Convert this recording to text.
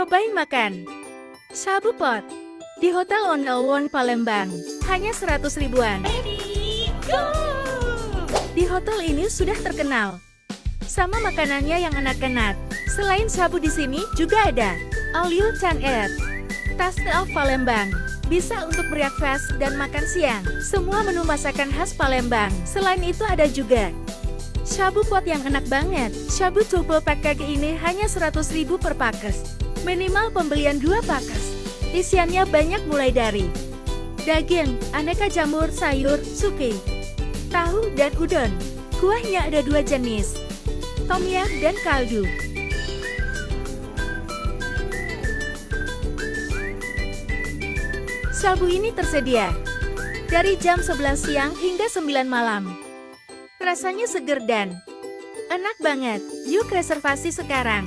Cobain makan. Shabu pot. Di Hotel On Palembang. Hanya 100 ribuan. Di hotel ini sudah terkenal sama makanannya yang enak-enak. Selain shabu di sini juga ada all you can eat. Taste of Palembang. Bisa untuk breakfast dan makan siang. Semua menu masakan khas Palembang. Selain itu ada juga shabu pot yang enak banget. Shabu double package ini hanya 100 ribu per package. Minimal pembelian 2 package. Isiannya banyak mulai dari daging, aneka jamur, sayur, suki, tahu, dan udon. Kuahnya ada 2 jenis, tom yum dan kaldu. Shabu ini tersedia dari jam 11 siang hingga 9 malam. Rasanya seger dan enak banget. Yuk reservasi sekarang.